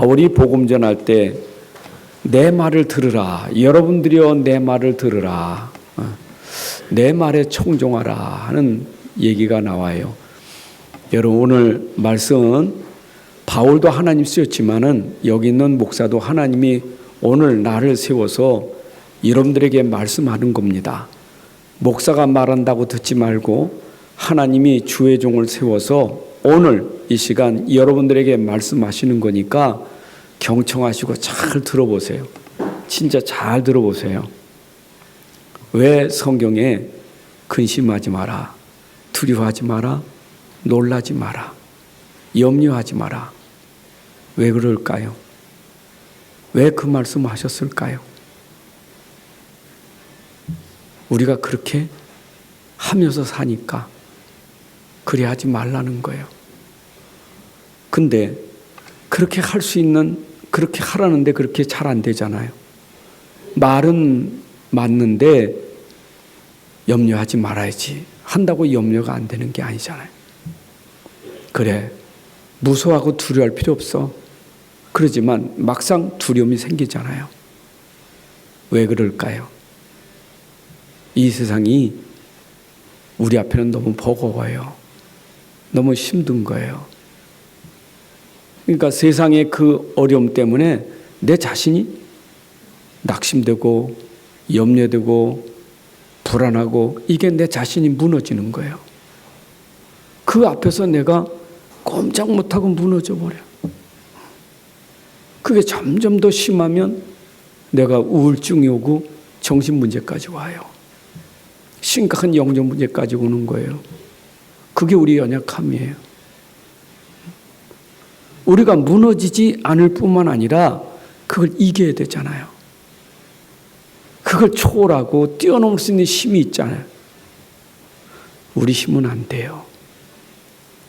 바울이 복음 전할 때 내 말을 들으라. 여러분들이여 내 말을 들으라. 내 말에 청종하라 하는 얘기가 나와요. 여러분 오늘 말씀은 바울도 하나님 쓰였지만은 여기 있는 목사도 하나님이 오늘 나를 세워서 여러분들에게 말씀하는 겁니다. 목사가 말한다고 듣지 말고 하나님이 주의 종을 세워서 오늘 이 시간 여러분들에게 말씀하시는 거니까 경청하시고 잘 들어보세요. 진짜 잘 들어보세요. 왜 성경에 근심하지 마라, 두려워하지 마라, 놀라지 마라, 염려하지 마라. 왜 그럴까요? 왜 그 말씀 하셨을까요? 우리가 그렇게 하면서 사니까 그래 하지 말라는 거예요. 근데 그렇게 할 수 있는, 그렇게 하라는데 그렇게 잘 안 되잖아요. 말은 맞는데 염려하지 말아야지 한다고 염려가 안 되는 게 아니잖아요. 그래, 무서워하고 두려워할 필요 없어. 그러지만 막상 두려움이 생기잖아요. 왜 그럴까요? 이 세상이 우리 앞에는 너무 버거워요. 너무 힘든 거예요. 그러니까 세상의 그 어려움 때문에 내 자신이 낙심되고 염려되고 불안하고 이게 내 자신이 무너지는 거예요. 그 앞에서 내가 꼼짝 못하고 무너져 버려. 그게 점점 더 심하면 내가 우울증이 오고 정신 문제까지 와요. 심각한 영적 문제까지 오는 거예요. 그게 우리 연약함이에요. 우리가 무너지지 않을 뿐만 아니라 그걸 이겨야 되잖아요. 그걸 초월하고 뛰어넘을 수 있는 힘이 있잖아요. 우리 힘은 안 돼요.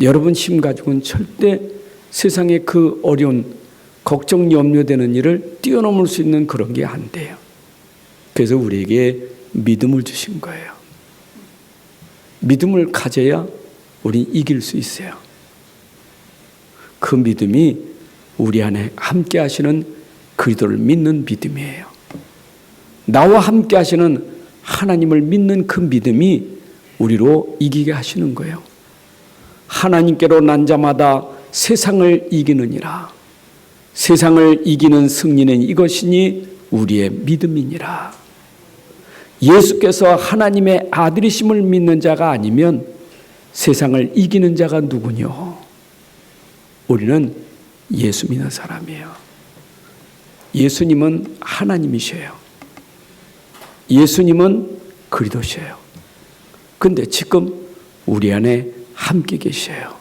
여러분 힘 가지고는 절대 세상의 그 어려운 걱정, 염려되는 일을 뛰어넘을 수 있는 그런 게 안 돼요. 그래서 우리에게 믿음을 주신 거예요. 믿음을 가져야 우리 이길 수 있어요. 그 믿음이 우리 안에 함께 하시는 그리스도를 믿는 믿음이에요. 나와 함께 하시는 하나님을 믿는 그 믿음이 우리로 이기게 하시는 거예요. 하나님께로 난 자마다 세상을 이기느니라. 세상을 이기는 승리는 이것이니 우리의 믿음이니라. 예수께서 하나님의 아들이심을 믿는 자가 아니면 세상을 이기는 자가 누구뇨? 우리는 예수 믿는 사람이에요. 예수님은 하나님이셔요. 예수님은 그리스도셔요. 근데 지금 우리 안에 함께 계셔요.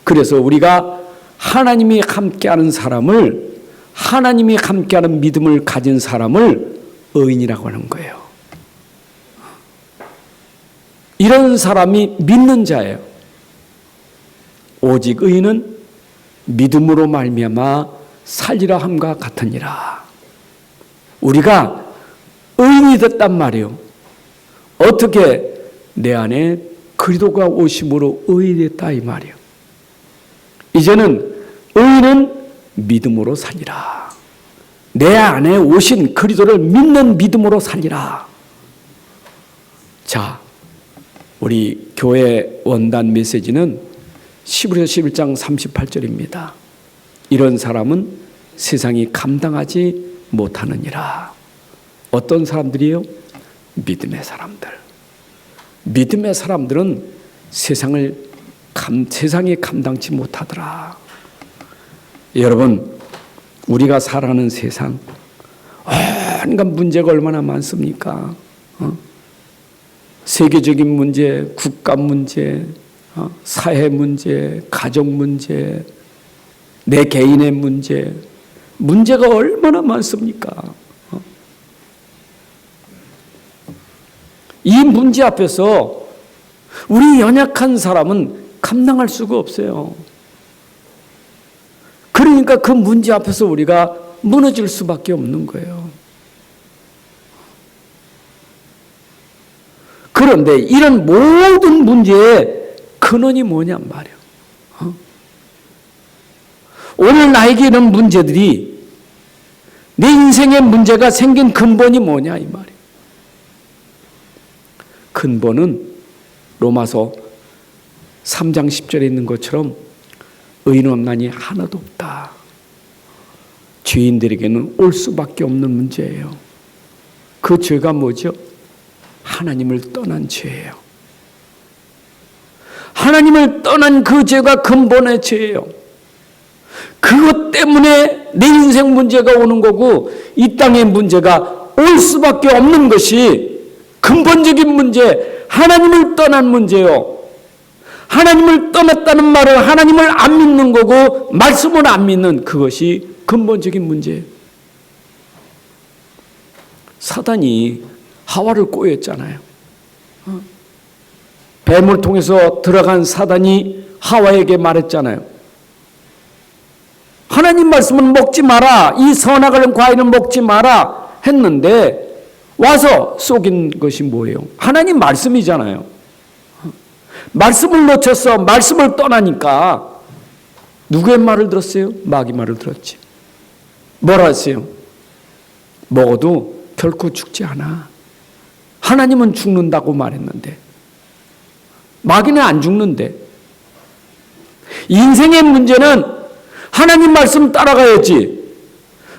그래서 우리가 하나님이 함께하는 사람을, 하나님이 함께하는 믿음을 가진 사람을 의인이라고 하는 거예요. 이런 사람이 믿는 자예요. 오직 의인은 믿음으로 말미암아 살리라 함과 같으니라. 우리가 의인이 됐단 말이에요. 어떻게? 내 안에 그리스도가 오심으로 의인이 됐다 이 말이에요. 이제는 의인은 믿음으로 살리라. 내 안에 오신 그리스도를 믿는 믿음으로 살리라. 자, 우리 교회 원단 메시지는 11서 11장 38절입니다. 이런 사람은 세상이 감당하지 못하느니라. 어떤 사람들이에요? 믿음의 사람들. 믿음의 사람들은 세상에 감당치 못하더라. 여러분, 우리가 살아가는 세상 온갖 문제가 얼마나 많습니까? 세계적인 문제, 국가 문제, 사회 문제, 가정 문제, 내 개인의 문제, 문제가 얼마나 많습니까? 이 문제 앞에서 우리 연약한 사람은 감당할 수가 없어요. 그러니까 그 문제 앞에서 우리가 무너질 수밖에 없는 거예요. 그런데 이런 모든 문제의 근원이 뭐냔 말이에요. 오늘 나에게 이런 문제들이 내 인생의 문제가 생긴 근본이 뭐냐 이 말이에요. 근본은 로마서 3장 10절에 있는 것처럼 의인 없나니 하나도 없다. 죄인들에게는 올 수밖에 없는 문제예요. 그 죄가 뭐죠? 하나님을 떠난 죄예요. 하나님을 떠난 그 죄가 근본의 죄예요. 그것 때문에 내 인생 문제가 오는 거고 이 땅의 문제가 올 수밖에 없는 것이 근본적인 문제, 하나님을 떠난 문제요. 하나님을 떠났다는 말은 하나님을 안 믿는 거고 말씀을 안 믿는 그것이 근본적인 문제예요. 사단이 하와를 꼬였잖아요. 뱀을 통해서 들어간 사단이 하와에게 말했잖아요. 하나님 말씀은 먹지 마라. 이 선악을 과일은 먹지 마라 했는데 와서 속인 것이 뭐예요? 하나님 말씀이잖아요. 말씀을 놓쳐서 말씀을 떠나니까 누구의 말을 들었어요? 마귀 말을 들었지. 뭐라 했어요? 먹어도 결코 죽지 않아. 하나님은 죽는다고 말했는데 마귀는 안 죽는데. 인생의 문제는 하나님 말씀 따라가야지.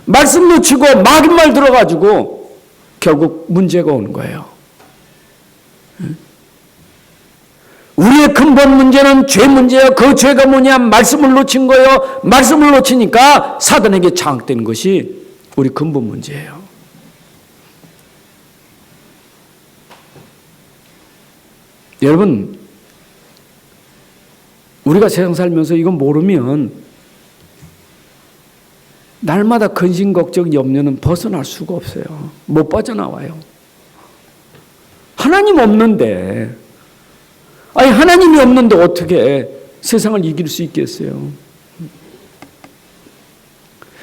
말씀 놓치고 마귀 말 들어가지고 결국 문제가 오는 거예요. 우리의 근본 문제는 죄 문제예요. 그 죄가 뭐냐? 말씀을 놓친 거예요. 말씀을 놓치니까 사단에게 장악되는 것이 우리 근본 문제예요. 여러분, 우리가 세상 살면서 이거 모르면 날마다 근심, 걱정, 염려는 벗어날 수가 없어요. 못 빠져나와요. 하나님 없는데, 아니 하나님이 없는데 어떻게 세상을 이길 수 있겠어요?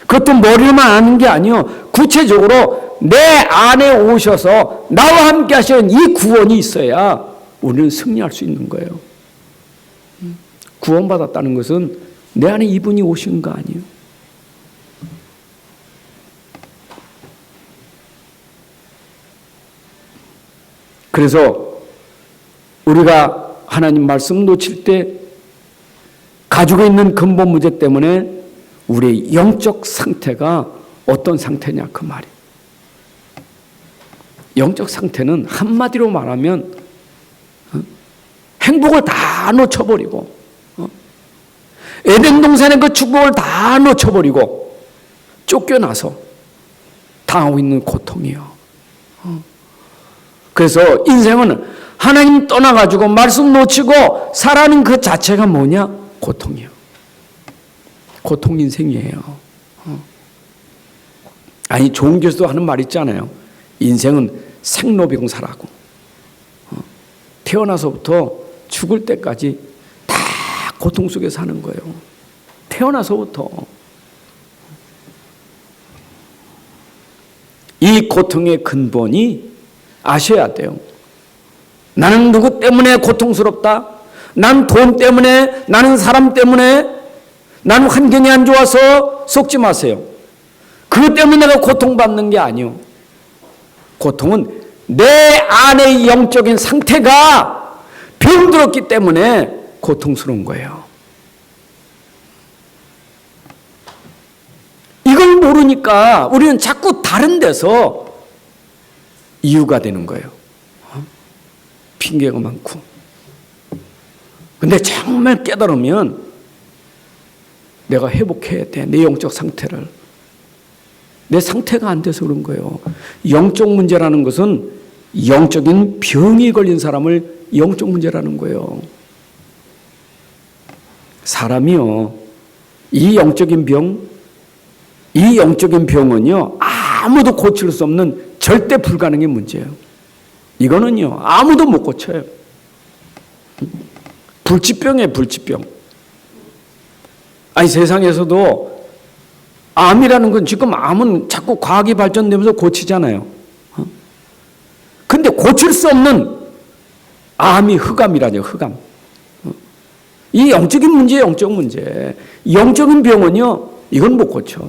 그것도 머리로만 아는 게 아니요. 구체적으로 내 안에 오셔서 나와 함께 하시는 이 구원이 있어야 우리는 승리할 수 있는 거예요. 구원받았다는 것은 내 안에 이분이 오신 거 아니에요. 그래서 우리가 하나님 말씀 놓칠 때 가지고 있는 근본 문제 때문에 우리의 영적 상태가 어떤 상태냐 그 말이에요. 영적 상태는 한마디로 말하면 행복을 다 놓쳐버리고 에덴 동산의 그 축복을 다 놓쳐버리고 쫓겨나서 당하고 있는 고통이요. 그래서 인생은 하나님 떠나가지고 말씀 놓치고 살아가는 그 자체가 뭐냐? 고통이요. 고통 인생이에요. 아니 좋은 교수도 하는 말 있잖아요. 인생은 생로병사라고. 태어나서부터 죽을 때까지 다 고통 속에 사는 거예요. 태어나서부터. 이 고통의 근본이 아셔야 돼요. 나는 누구 때문에 고통스럽다? 난 돈 때문에, 나는 사람 때문에, 나는 환경이 안 좋아서 속지 마세요. 그것 때문에 내가 고통받는 게 아니요. 고통은 내 안의 영적인 상태가 병들었기 때문에 고통스러운 거예요. 이걸 모르니까 우리는 자꾸 다른 데서 이유가 되는 거예요. 핑계가 많고. 근데 정말 깨달으면 내가 회복해야 돼. 내 영적 상태를. 내 상태가 안 돼서 그런 거예요. 영적 문제라는 것은 영적인 병이 걸린 사람을 영적 문제라는 거예요. 사람이요. 이 영적인 병은요. 아무도 고칠 수 없는 절대 불가능의 문제예요. 이거는요. 아무도 못 고쳐요. 불치병이에요. 불치병. 아니 세상에서도 암이라는 건 지금 암은 자꾸 과학이 발전되면서 고치잖아요. 근데 고칠 수 없는 암이 흑암이라죠. 흑암. 이 영적인 문제예요, 영적 문제. 영적인 병은요, 이건 못 고쳐.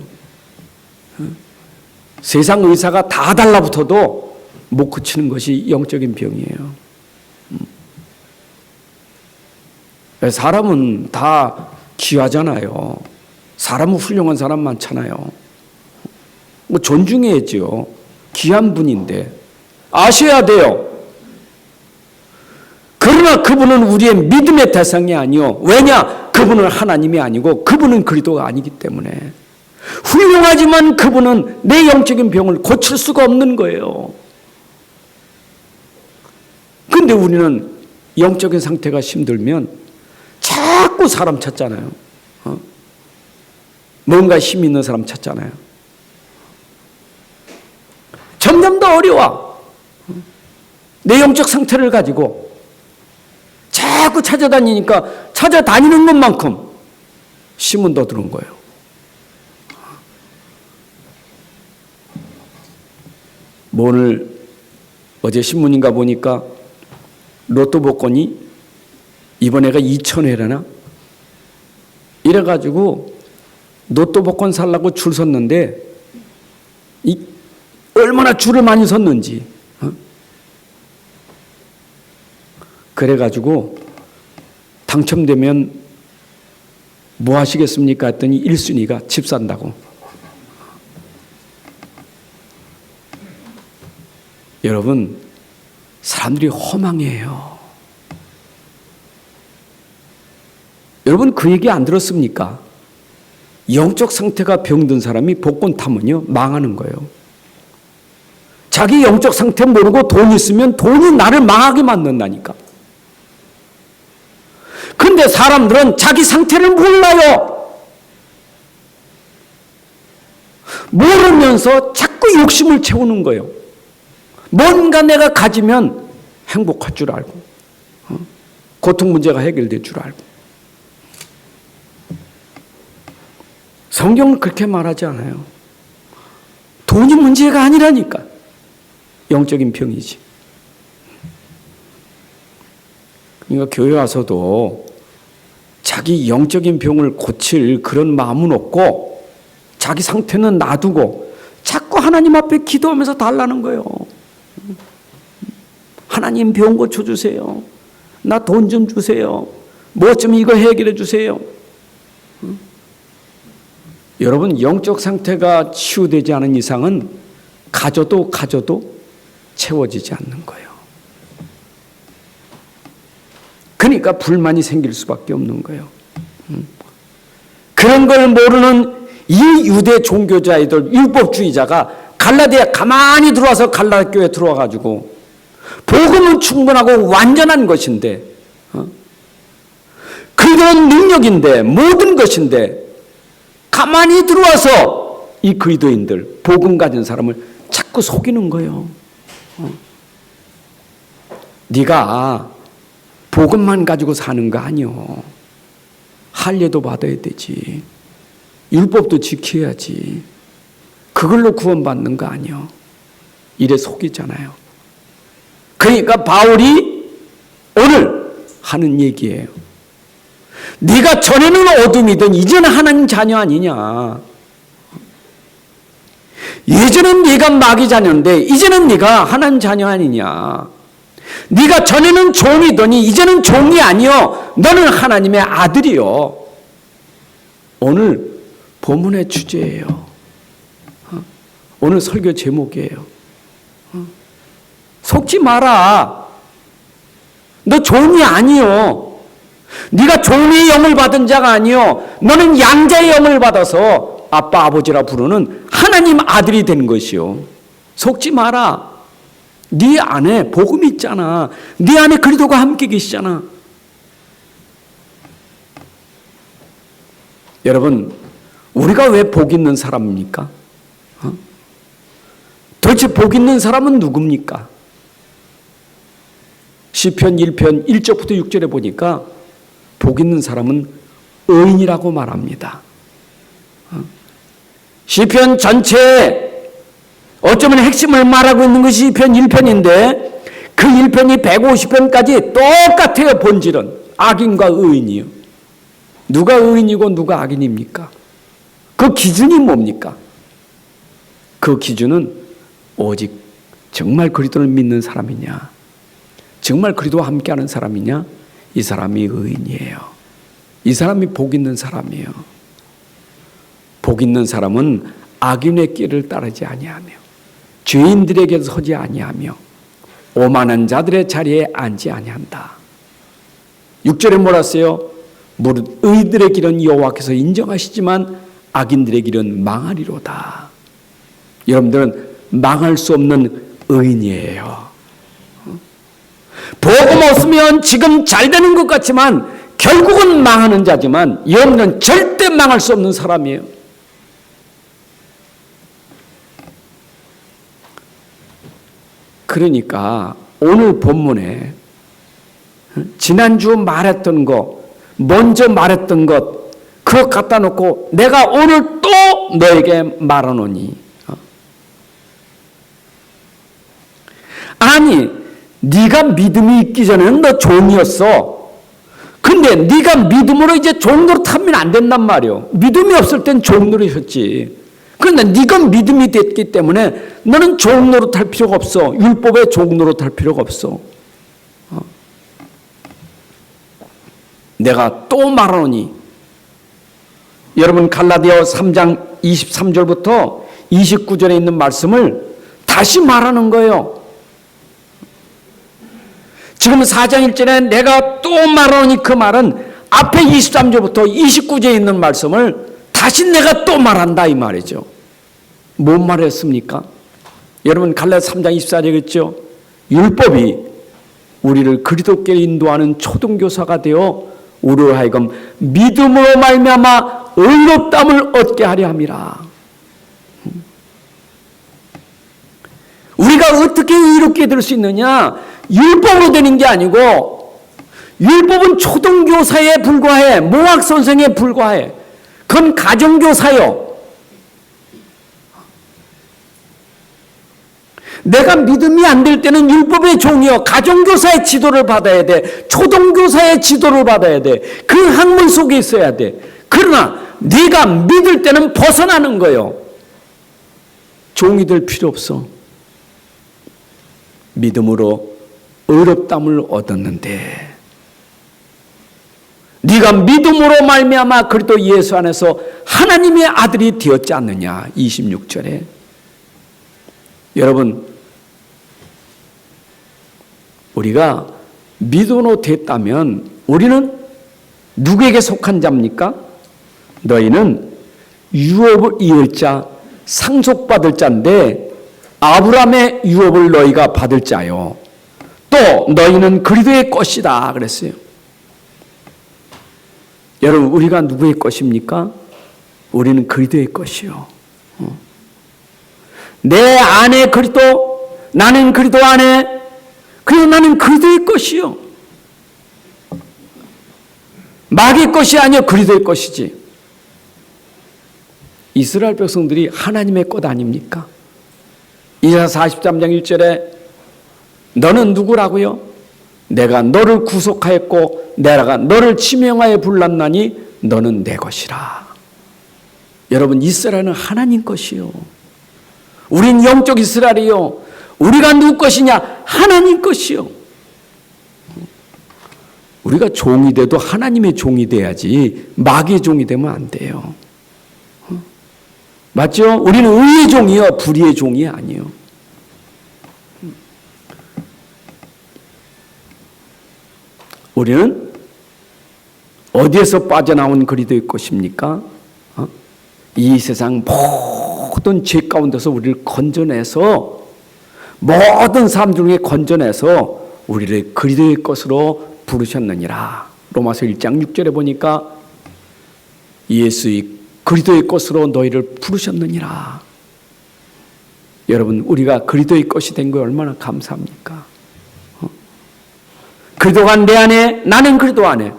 세상 의사가 다 달라붙어도 못 고치는 것이 영적인 병이에요. 사람은 다 귀하잖아요. 사람은 훌륭한 사람 많잖아요. 뭐 존중해야죠. 귀한 분인데 아셔야 돼요. 그러나 그분은 우리의 믿음의 대상이 아니요. 왜냐? 그분은 하나님이 아니고 그분은 그리스도가 아니기 때문에. 훌륭하지만 그분은 내 영적인 병을 고칠 수가 없는 거예요. 그런데 우리는 영적인 상태가 힘들면 자꾸 사람 찾잖아요. 뭔가 힘 있는 사람 찾잖아요. 점점 더 어려워. 내 영적 상태를 가지고 자꾸 찾아다니니까 찾아다니는 것만큼 힘은 더 드는 거예요. 오늘 어제 신문인가 보니까 로또 복권이 이번에가 2,000회라나 이래가지고 로또 복권 살라고 줄 섰는데 얼마나 줄을 많이 섰는지. 그래가지고 당첨되면 뭐 하시겠습니까? 했더니 1순위가 집 산다고. 여러분, 사람들이 허망해요. 여러분, 그 얘기 안 들었습니까? 영적 상태가 병든 사람이 복권 타면요 망하는 거예요. 자기 영적 상태 모르고 돈 있으면 돈이 나를 망하게 만든다니까. 근데 사람들은 자기 상태를 몰라요. 모르면서 자꾸 욕심을 채우는 거예요. 뭔가 내가 가지면 행복할 줄 알고, 고통 문제가 해결될 줄 알고. 성경은 그렇게 말하지 않아요. 돈이 문제가 아니라니까. 영적인 병이지. 그러니까 교회 와서도 자기 영적인 병을 고칠 그런 마음은 없고 자기 상태는 놔두고 자꾸 하나님 앞에 기도하면서 달라는 거예요. 하나님 병 고쳐주세요. 나 돈 좀 주세요. 뭐 좀 이거 해결해 주세요. 여러분, 영적 상태가 치유되지 않은 이상은 가져도 채워지지 않는 거예요. 그러니까 불만이 생길 수밖에 없는 거예요. 그런 걸 모르는 이 유대 종교자애들, 율법주의자가 갈라디아에 가만히 들어와서 갈라디아 교회에 들어와가지고 복음은 충분하고 완전한 것인데, 그런 능력인데, 모든 것인데 가만히 들어와서 이 그리스도인들, 복음 가진 사람을 자꾸 속이는 거예요. 네가 복음만 가지고 사는 거 아니요. 할례도 받아야 되지. 율법도 지켜야지. 그걸로 구원받는 거 아니요. 이래 속이잖아요. 그러니까 바울이 오늘 하는 얘기예요. 네가 전에는 어둠이든 이제는 하나님 자녀 아니냐. 예전엔 네가 마귀 자녀인데 이제는 네가 하나님 자녀 아니냐. 네가 전에는 종이더니 이제는 종이 아니요. 너는 하나님의 아들이요. 오늘 본문의 주제예요. 오늘 설교 제목이에요. 속지 마라. 너 종이 아니요. 네가 종의 영을 받은 자가 아니요. 너는 양자의 영을 받아서 아빠 아버지라 부르는 하나님 아들이 된 것이요. 속지 마라. 네 안에 복음이 있잖아. 네 안에 그리스도가 함께 계시잖아. 여러분, 우리가 왜 복 있는 사람입니까? 도대체 복 있는 사람은 누굽니까? 시편 1편 1절부터 6절에 보니까 복 있는 사람은 의인이라고 말합니다. 시편 전체에 어쩌면 핵심을 말하고 있는 것이 시편 1편인데 그 1편이 150편까지 똑같아요. 본질은 악인과 의인이요. 누가 의인이고 누가 악인입니까? 그 기준이 뭡니까? 그 기준은 오직 정말 그리스도를 믿는 사람이냐, 정말 그리스도와 함께하는 사람이냐, 이 사람이 의인이에요. 이 사람이 복 있는 사람이에요. 복 있는 사람은 악인의 길을 따르지 아니하며 죄인들에게 서지 아니하며 오만한 자들의 자리에 앉지 아니한다. 6절에 뭐라 했어요? 무릇 의인들의 길은 여호와께서 인정하시지만 악인들의 길은 망하리로다. 여러분들은 망할 수 없는 의인이에요. 복음 없으면 지금 잘 되는 것 같지만 결국은 망하는 자지만 여러분은 절대 망할 수 없는 사람이에요. 그러니까 오늘 본문에 지난주 말했던 것, 먼저 말했던 것, 그거 갖다 놓고 내가 오늘 또 너에게 말하노니. 아니, 네가 믿음이 있기 전에는 너 종이었어. 근데 네가 믿음으로 이제 종노릇 하면 안 된단 말이요. 믿음이 없을 땐 종노릇이었지. 그런데 네가 믿음이 됐기 때문에 너는 종노릇 할 필요가 없어. 율법에 종노릇 할 필요가 없어. 내가 또 말하노니, 여러분 갈라디아 3장 23절부터 29절에 있는 말씀을 다시 말하는 거예요. 지금 4장 1절에 내가 또 말하노니, 그 말은 앞에 23절부터 29절에 있는 말씀을 다시 내가 또 말한다 이 말이죠. 뭔 말했습니까? 여러분 갈라디아 3장 24절이겠죠. 율법이 우리를 그리스도께 인도하는 초등교사가 되어 우리로 하여금 믿음으로 말미암아 의롭다함을 얻게 하려 함이라. 우리가 어떻게 의롭게 될 수 있느냐? 율법으로 되는 게 아니고, 율법은 초등교사에 불과해. 모학선생에 불과해. 그건 가정교사요. 내가 믿음이 안 될 때는 율법의 종이요, 가정교사의 지도를 받아야 돼. 초등교사의 지도를 받아야 돼. 그 학문 속에 있어야 돼. 그러나 네가 믿을 때는 벗어나는 거예요. 종이 될 필요 없어. 믿음으로 의롭다함을 얻었는데, 네가 믿음으로 말미암아 그리스도 예수 안에서 하나님의 아들이 되었지 않느냐. 26절에. 여러분, 우리가 믿음으로 됐다면 우리는 누구에게 속한 자입니까? 너희는 유업을 이을 자, 상속받을 자인데 아브라함의 유업을 너희가 받을 자요. 또 너희는 그리스도의 것이다 그랬어요. 여러분, 우리가 누구의 것입니까? 우리는 그리스도의 것이요. 내 안에 그리스도, 나는 그리스도 안에, 그리고 나는 그리스도의 것이요. 마귀의 것이 아니요, 그리스도의 것이지. 이스라엘 백성들이 하나님의 것 아닙니까? 이사야 43장 1절에 너는 누구라고요? 내가 너를 구속하였고 내가 너를 지명하여 불렀나니 너는 내 것이라. 여러분, 이스라엘은 하나님 것이요. 우린 영적 이스라엘이요. 우리가 누구 것이냐? 하나님 것이요. 우리가 종이 돼도 하나님의 종이 돼야지 마귀의 종이 되면 안 돼요. 맞죠? 우리는 의의 종이요, 불의의 종이 아니요. 우리는 어디에서 빠져나온 그리스도의 것입니까? 이 세상 모든 죄 가운데서 우리를 건져내서, 모든 사람들 중에 건져내서 우리를 그리스도의 것으로 부르셨느니라. 로마서 1장 6절에 보니까 예수의 그리스도의 것으로 너희를 부르셨느니라. 여러분, 우리가 그리스도의 것이 된 거 얼마나 감사합니까? 그리스도가 내 안에, 나는 그리스도 안에.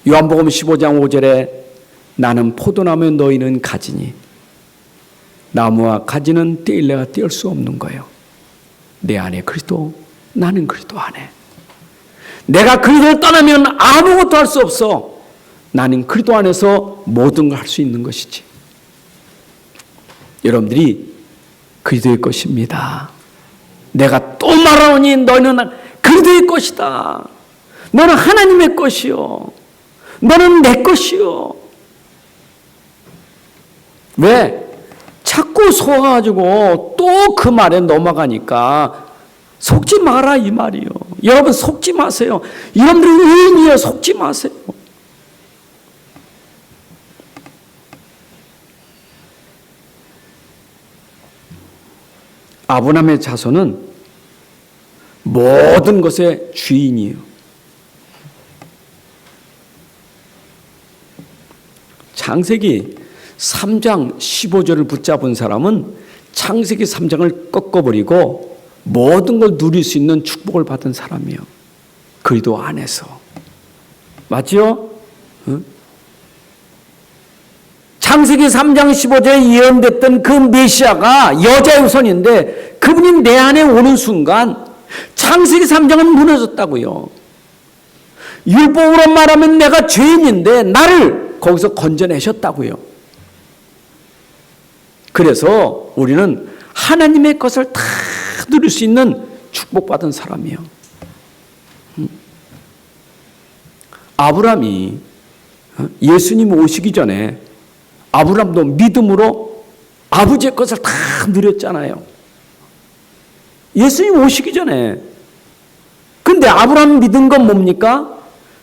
요한복음 15장 5절에 나는 포도나무, 너희는 가지니 나무와 가지는 떼일래가 떼을 수 없는 거예요. 내 안에 그리스도, 나는 그리스도 안에. 내가 그리스도를 떠나면 아무것도 할 수 없어. 나는 그리스도 안에서 모든 걸 할 수 있는 것이지. 여러분들이 그리스도의 것입니다. 내가 또 말하노니 너희는 그리스도의 것이다. 너는 하나님의 것이요. 너는 내 것이요. 왜? 자꾸 속아가지고 또 그 말에 넘어가니까 속지 마라 이 말이요. 여러분 속지 마세요. 여러분들이 의인이에요. 속지 마세요. 아브라함의 자손은 모든 것의 주인이에요. 창세기 3장 15절을 붙잡은 사람은 창세기 3장을 꺾어버리고 모든 걸 누릴 수 있는 축복을 받은 사람이에요. 그리스도 안에서. 맞죠? 응? 창세기 3장 15절에 예언됐던 그 메시아가 여자의 후손인데 그분이 내 안에 오는 순간 창세기 3장은 무너졌다고요. 율법으로 말하면 내가 죄인인데 나를 거기서 건져내셨다고요. 그래서 우리는 하나님의 것을 다 누릴 수 있는 축복받은 사람이에요. 아브라함이 예수님 오시기 전에 아브라함도 믿음으로 아버지의 것을 다 누렸잖아요. 예수님 오시기 전에. 근데 아브라함 믿은 건 뭡니까?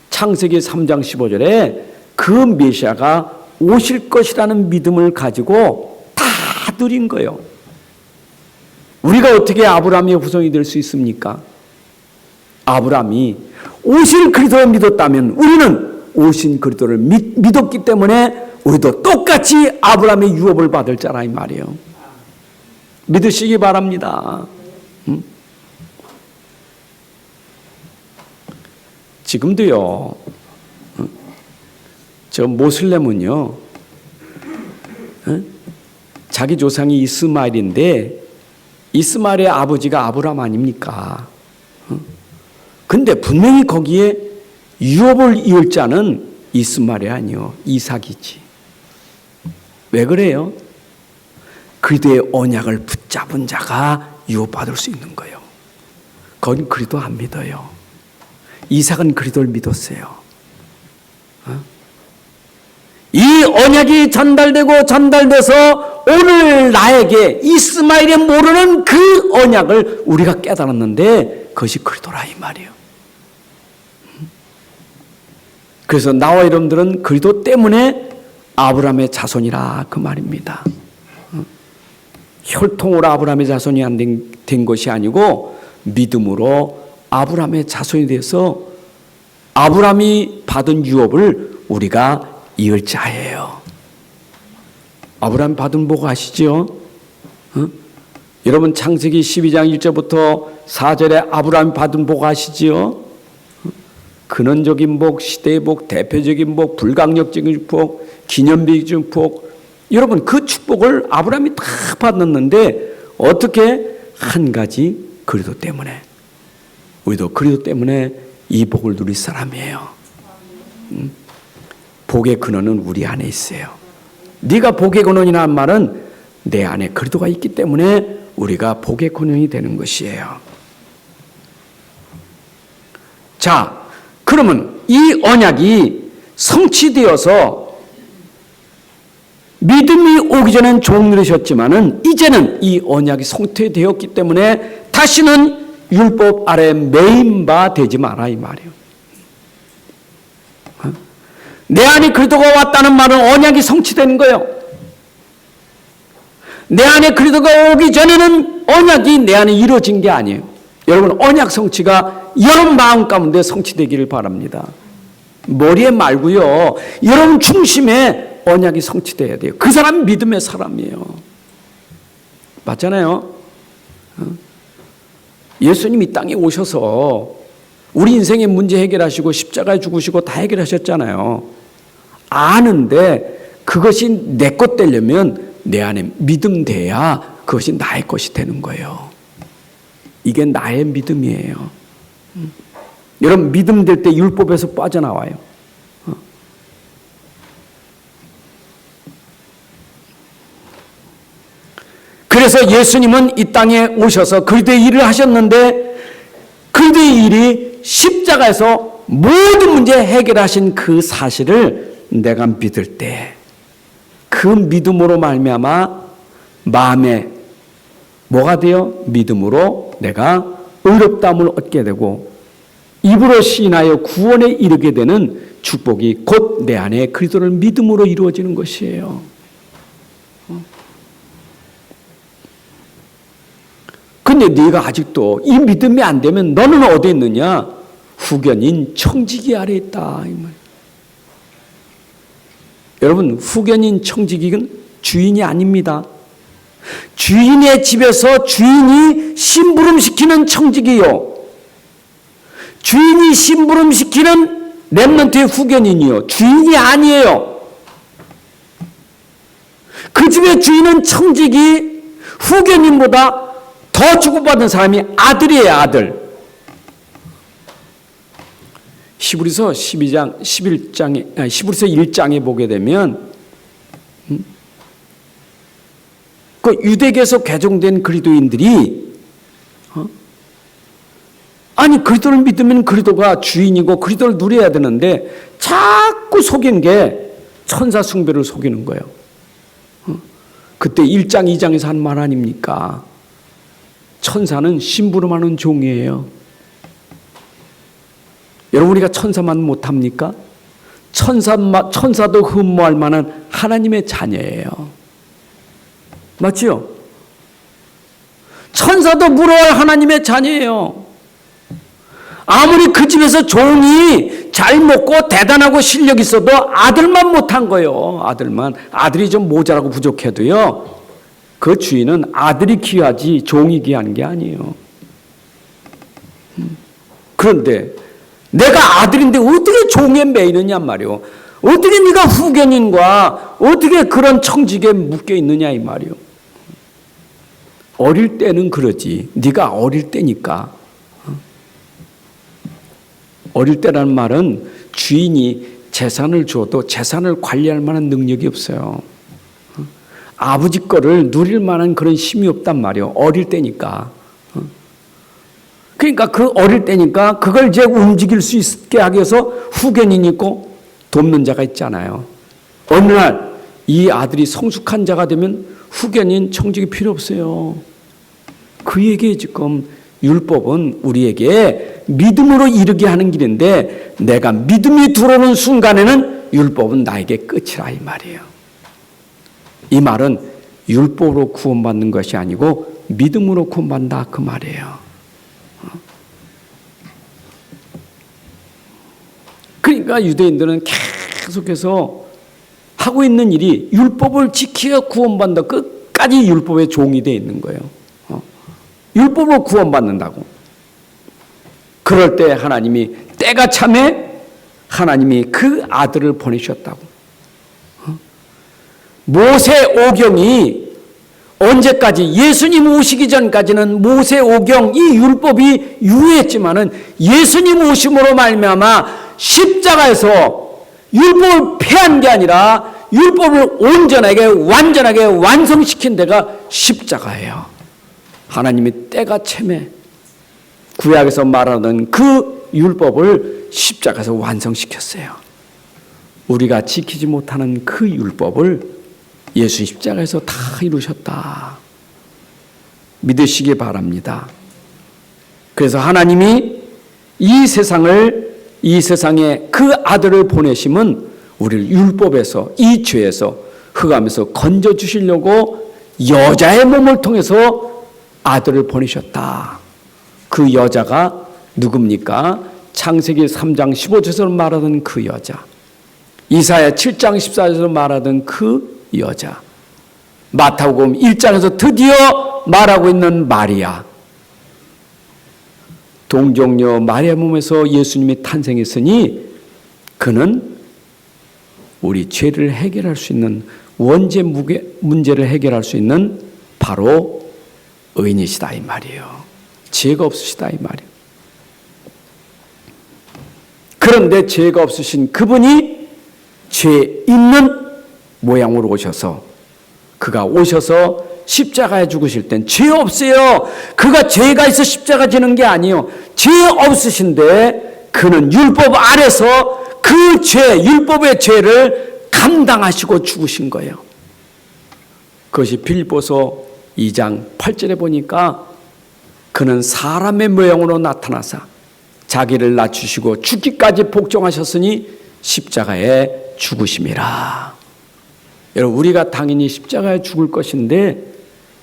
창세기 3장 15절에 그 메시아가 오실 것이라는 믿음을 가지고 다 누린 거예요. 우리가 어떻게 아브라함의 후손이 될 수 있습니까? 아브라함이 오실 그리스도를 믿었다면 우리는 오신 그리스도를 믿었기 때문에 우리도 똑같이 아브라함의 유업을 받을 자라 이 말이에요. 믿으시기 바랍니다. 지금도요. 저 모슬렘은요. 자기 조상이 이스마엘인데 이스마엘의 아버지가 아브라함 아닙니까? 근데 분명히 거기에 유업을 이을 자는 이스마엘이 아니요. 이삭이지. 왜 그래요? 그리스도의 언약을 붙잡은 자가 유업받을 수 있는 거예요. 그건 그리스도 안 믿어요. 이삭은 그리스도를 믿었어요. 이 언약이 전달돼서 오늘 나에게 이스마엘이 모르는 그 언약을 우리가 깨달았는데 그것이 그리스도라 이 말이에요. 그래서 나와 여러분들은 그리스도 때문에 아브라함의 자손이라 그 말입니다. 혈통으로 아브라함의 자손이 안 된 것이 아니고 믿음으로 아브라함의 자손이 돼서 아브라함이 받은 유업을 우리가 이을 자예요. 아브라함 받은 복 아시죠? 여러분 창세기 12장 1절부터 4절에 아브라함 받은 복 아시지요? 근원적인 복, 시대의 복, 대표적인 복, 불강력적인 복, 기념비적인 복. 여러분 그 축복을 아브라함이 다 받았는데 어떻게? 한 가지 그리스도 때문에. 우리도 그리스도 때문에 이 복을 누릴 사람이에요. 복의 근원은 우리 안에 있어요. 네가 복의 근원이라는 말은 내 안에 그리스도가 있기 때문에 우리가 복의 근원이 되는 것이에요. 자, 그러면 이 언약이 성취되어서 믿음이 오기 전엔 종들으셨지만은 이제는 이 언약이 성취되었기 때문에 다시는 율법 아래 매인 바 되지 마라 이 말이에요. 내 안에 그리스도가 왔다는 말은 언약이 성취된 거예요. 내 안에 그리스도가 오기 전에는 언약이 내 안에 이루어진 게 아니에요. 여러분 언약 성취가 여러분 마음 가운데 성취되기를 바랍니다. 머리에 말고요. 여러분 중심에 언약이 성취돼야 돼요. 그 사람이 믿음의 사람이에요. 맞잖아요. 예수님이 이 땅에 오셔서 우리 인생의 문제 해결하시고 십자가에 죽으시고 다 해결하셨잖아요. 아는데 그것이 내 것 되려면 내 안에 믿음 돼야 그것이 나의 것이 되는 거예요. 이게 나의 믿음이에요. 여러분 믿음 될 때 율법에서 빠져나와요. 그래서 예수님은 이 땅에 오셔서 그리스도의 일을 하셨는데 그리스도의 일이 십자가에서 모든 문제 해결하신 그 사실을 내가 믿을 때 그 믿음으로 말미암아 마음에 뭐가 돼요? 믿음으로 내가 의롭다함을 얻게 되고 입으로 시인하여 구원에 이르게 되는 축복이 곧 내 안에 그리스도를 믿음으로 이루어지는 것이에요. 근데 네가 아직도 이 믿음이 안 되면 너는 어디 있느냐? 후견인 청지기 아래 있다. 이 말. 여러분, 후견인 청지기는 주인이 아닙니다. 주인의 집에서 주인이 심부름시키는 청지기요. 주인이 심부름시키는 렘넌트의 후견인이요. 주인이 아니에요. 그 집의 주인은 청지기, 후견인보다 더 주고받은 사람이 아들이에요, 아들. 히브리서 1장에 보게 되면 그 유대계에서 개종된 그리스도인들이 아니 그리스도를 믿으면 그리스도가 주인이고 그리스도를 누려야 되는데 자꾸 속인 게 천사 숭배를 속이는 거예요. 그때 1장 2장에서 한 말 아닙니까? 천사는 심부름하는 종이에요. 여러분, 우리가 천사만 못합니까? 천사도 흠모할 만한 하나님의 자녀예요. 맞지요? 천사도 부러워할 하나님의 자녀예요. 아무리 그 집에서 종이 잘 먹고 대단하고 실력 있어도 아들만 못한 거예요. 아들이 좀 모자라고 부족해도요. 그 주인은 아들이 귀하지 종이 귀한 게 아니에요. 그런데 내가 아들인데 어떻게 종에 매이느냐 말이요. 어떻게 네가 후견인과 어떻게 그런 청직에 묶여 있느냐 이 말이요. 어릴 때는 그러지. 네가 어릴 때니까. 어릴 때라는 말은 주인이 재산을 줘도 재산을 관리할 만한 능력이 없어요. 아버지 거를 누릴 만한 그런 힘이 없단 말이요. 어릴 때니까. 그러니까 그 어릴 때니까 그걸 이제 움직일 수 있게 하기 위해서 후견인이 있고 돕는 자가 있잖아요. 어느 날 이 아들이 성숙한 자가 되면 후견인 청직이 필요 없어요. 그에게 지금 율법은 우리에게 믿음으로 이르게 하는 길인데 내가 믿음이 들어오는 순간에는 율법은 나에게 끝이라 이 말이에요. 이 말은 율법으로 구원받는 것이 아니고 믿음으로 구원받는다 그 말이에요. 그러니까 유대인들은 계속해서 하고 있는 일이 율법을 지켜야 구원받는다. 끝까지 율법의 종이 되어 있는 거예요. 율법으로 구원받는다고. 그럴 때 하나님이 때가 참에 하나님이 그 아들을 보내셨다고. 모세 오경이 언제까지 예수님 오시기 전까지는 모세 오경 이 율법이 유효했지만은 예수님 오심으로 말미암아 십자가에서 율법을 폐한 게 아니라 율법을 온전하게 완전하게 완성시킨 데가 십자가예요. 하나님이 때가 참에 구약에서 말하는 그 율법을 십자가에서 완성시켰어요. 우리가 지키지 못하는 그 율법을 예수 십자가에서 다 이루셨다. 믿으시기 바랍니다. 그래서 하나님이 이 세상에 그 아들을 보내심은 우리를 율법에서 이 죄에서 흑암에서 건져주시려고 여자의 몸을 통해서 아들을 보내셨다. 그 여자가 누굽니까? 창세기 3장 15절에서 말하던 그 여자, 이사야 7장 14절에서 말하던 그 여자, 마태복음 1장에서 드디어 말하고 있는 마리아, 동정녀 마리아 몸에서 예수님이 탄생했으니 그는 우리 죄를 해결할 수 있는 원죄 문제를 해결할 수 있는 바로 의인이시다 이 말이에요. 죄가 없으시다 이 말이에요. 그런데 죄가 없으신 그분이 죄 있는 모양으로 오셔서 그가 오셔서 십자가에 죽으실 땐 죄 없어요. 그가 죄가 있어 십자가 지는 게 아니에요. 죄 없으신데 그는 율법 아래서 그 죄, 율법의 죄를 감당하시고 죽으신 거예요. 그것이 빌립보서 2장 8절에 보니까 그는 사람의 모양으로 나타나사 자기를 낮추시고 죽기까지 복종하셨으니 십자가에 죽으심이라. 여러분, 우리가 당연히 십자가에 죽을 것인데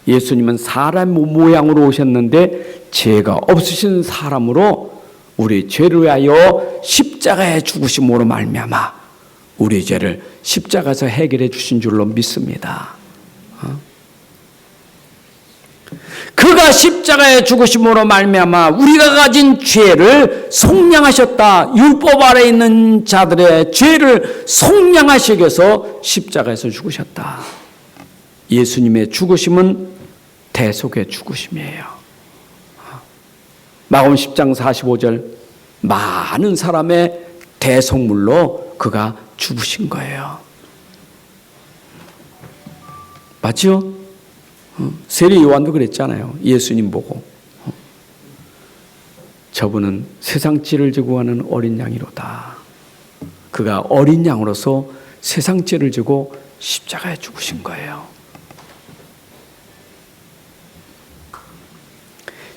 예수님은 사람 모양으로 오셨는데 죄가 없으신 사람으로 우리 죄를 위하여 십자가에 죽으심으로 말미암아 우리 죄를 십자가에서 해결해 주신 줄로 믿습니다. 그가 십자가에 죽으심으로 말미암아 우리가 가진 죄를 속량하셨다. 율법 아래 있는 자들의 죄를 속량하시기 위해서 십자가에서 죽으셨다. 예수님의 죽으심은 대속의 죽으심이에요. 마가복음 10장 45절 많은 사람의 대속물로 그가 죽으신 거예요. 맞죠? 세례 요한도 그랬잖아요. 예수님 보고 저분은 세상 죄를 지고 가는 어린 양이로다. 그가 어린 양으로서 세상 죄를 지고 십자가에 죽으신 거예요.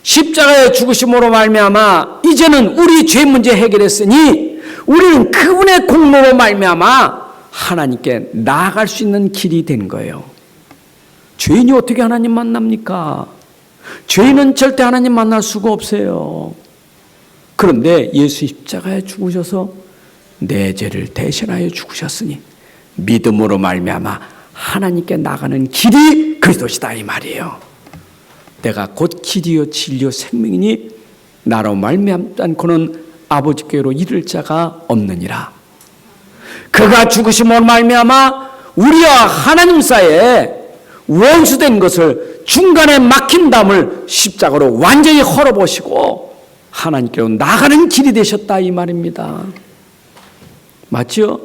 십자가에 죽으심으로 말미암아 이제는 우리 죄 문제 해결했으니 우리는 그분의 공로로 말미암아 하나님께 나아갈 수 있는 길이 된 거예요. 죄인이 어떻게 하나님 만납니까? 죄인은 절대 하나님 만날 수가 없어요. 그런데 예수 십자가에 죽으셔서 내 죄를 대신하여 죽으셨으니 믿음으로 말미암아 하나님께 나가는 길이 그리스도시다 이 말이에요. 내가 곧 길이요 진리요 생명이니 나로 말미암지 않고는 아버지께로 이를 자가 없느니라. 그가 죽으심으로 말미암아 우리와 하나님 사이에 원수된 것을 중간에 막힌 담을 십자가로 완전히 헐어보시고 하나님께로 나가는 길이 되셨다 이 말입니다. 맞죠?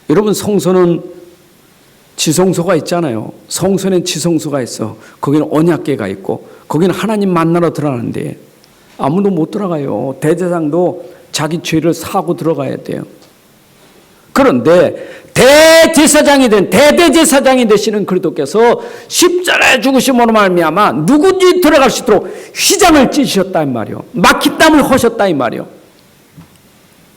여러분, 성소는 지성소가 있잖아요. 성소는 지성소가 있어. 거기는 언약궤가 있고 거기는 하나님 만나러 들어가는데 아무도 못 들어가요. 대제사장도 자기 죄를 사고 들어가야 돼요. 그런데 대제사장이 된 대대제사장이 되시는 그리스도께서 십자가에 죽으심으로 말미암아 누구든지 들어갈 수 있도록 휘장을 찢으셨다 이 말이요. 막힌 땀을 허셨다 이 말이요.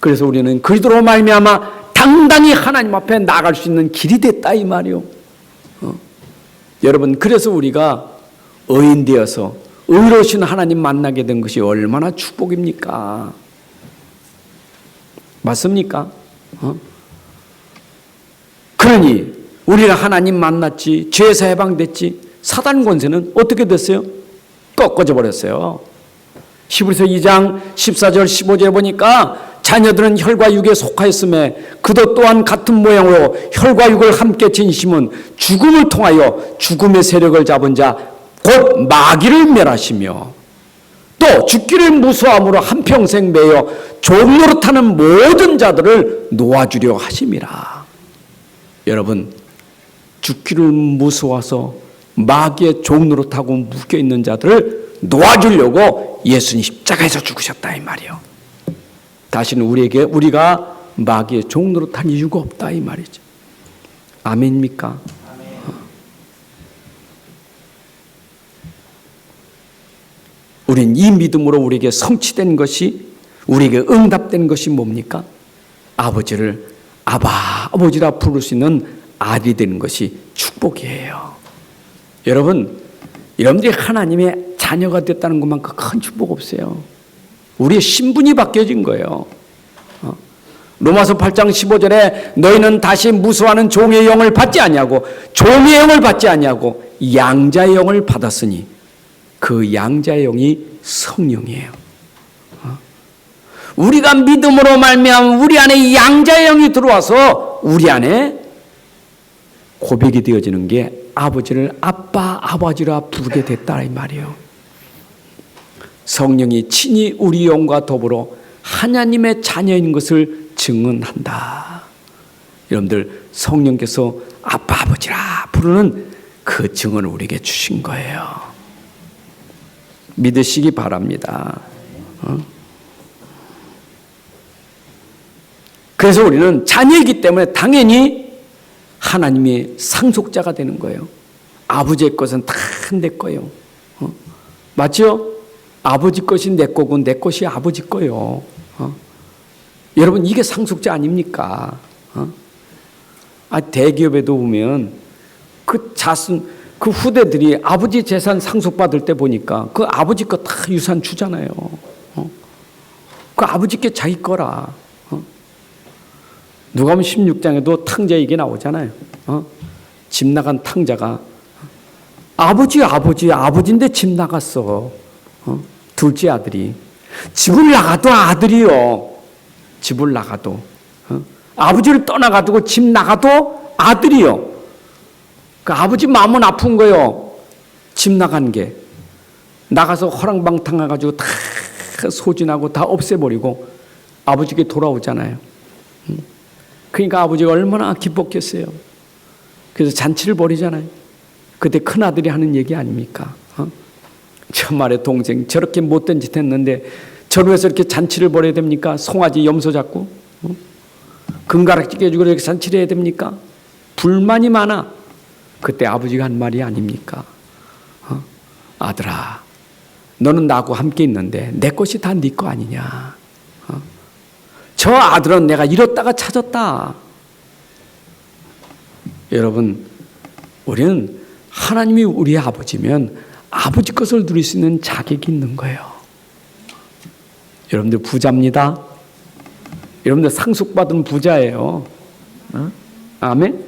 그래서 우리는 그리스도로 말미암아 당당히 하나님 앞에 나갈 수 있는 길이 됐다 이 말이요. 여러분, 그래서 우리가 의인 되어서 의로우신 하나님 만나게 된 것이 얼마나 축복입니까? 맞습니까? 그러니 우리가 하나님 만났지, 죄에서 해방됐지, 사단 권세는 어떻게 됐어요? 꺾어져 버렸어요. 히브리서 2장 14절 15절에 보니까 자녀들은 혈과 육에 속하였음에 그도 또한 같은 모양으로 혈과 육을 함께 지니심은 죽음을 통하여 죽음의 세력을 잡은 자 곧 마귀를 멸하시며 또 죽기를 무수함으로 한평생 매여 종노릇하는 모든 자들을 놓아주려 하심이라. 여러분, 죽기를 무서워서 마귀의 종노릇하고 묶여있는 자들을 놓아주려고 예수님 십자가에서 죽으셨다 이 말이요. 다시는 우리가 마귀의 종노릇할 이유가 없다 이 말이죠. 아멘입니까? 아멘. 우린 이 믿음으로 우리에게 성취된 것이, 우리에게 응답된 것이 뭡니까? 아버지를 아버지라 부를 수 있는 아들이 되는 것이 축복이에요. 여러분들이 하나님의 자녀가 됐다는 것만큼 큰 축복 없어요. 우리의 신분이 바뀌어진 거예요. 로마서 8장 15절에 너희는 다시 무수하는 종의 영을 받지 아니하고 종의 영을 받지 아니하고 양자의 영을 받았으니 그 양자의 영이 성령이에요. 우리가 믿음으로 말미암아 우리 안에 양자의 영이 들어와서 우리 안에 고백이 되어지는 게 아버지를 아버지라 부르게 됐다 이 말이에요. 성령이 친히 우리 영과 더불어 하나님의 자녀인 것을 증언한다. 여러분들, 성령께서 아버지라 부르는 그 증언을 우리에게 주신 거예요. 믿으시기 바랍니다. 그래서 우리는 자녀이기 때문에 당연히 하나님의 상속자가 되는 거예요. 아버지의 것은 다 내 거예요. 맞죠? 아버지 것이 내 거고 내 것이 아버지 거예요. 여러분 이게 상속자 아닙니까? 대기업에도 보면 그 후대들이 아버지 재산 상속받을 때 보니까 그 아버지 거 다 유산 주잖아요. 그 아버지께 자기 거라. 누가복음 16장에도 탕자 얘기 나오잖아요. 집 나간 탕자가 아버지인데 집 나갔어. 둘째 아들이 집을 나가도 아들이요. 집을 나가도 아버지를 떠나가지고 집 나가도 아들이요. 그 아버지 마음은 아픈 거요. 집 나간 게 나가서 허랑방탕해가지고 다 소진하고 다 없애버리고 아버지께 돌아오잖아요. 그러니까 아버지가 얼마나 기뻤겠어요. 그래서 잔치를 벌이잖아요. 그때 큰아들이 하는 얘기 아닙니까? 천말의 동생 저렇게 못된 짓 했는데 저러면서 이렇게 잔치를 벌여야 됩니까? 송아지 염소 잡고 금가락 찢겨주고 이렇게 잔치를 해야 됩니까? 불만이 많아. 그때 아버지가 한 말이 아닙니까? 아들아 너는 나하고 함께 있는데 내 것이 다 네 거 아니냐. 저 아들은 내가 잃었다가 찾았다. 여러분 우리는 하나님이 우리의 아버지면 아버지 것을 누릴 수 있는 자격이 있는 거예요. 여러분들 부자입니다. 여러분들 상속받은 부자예요. 아멘?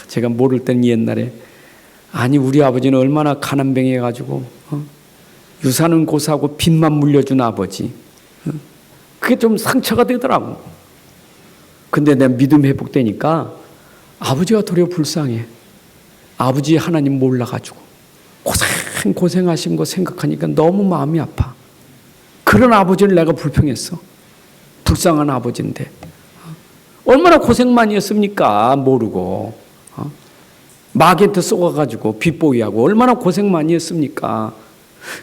제가 모를 땐 옛날에 아니 우리 아버지는 얼마나 가난뱅이 해가지고 유산은 고사하고 빚만 물려준 아버지. 그게 좀 상처가 되더라고. 근데 내 믿음 회복되니까 아버지가 도리어 불쌍해. 아버지 하나님 몰라가지고 고생하신 거 생각하니까 너무 마음이 아파. 그런 아버지를 내가 불평했어. 불쌍한 아버지인데 얼마나 고생 많이 했습니까? 모르고 마개한테 쏘아가지고 빚보이하고 얼마나 고생 많이 했습니까?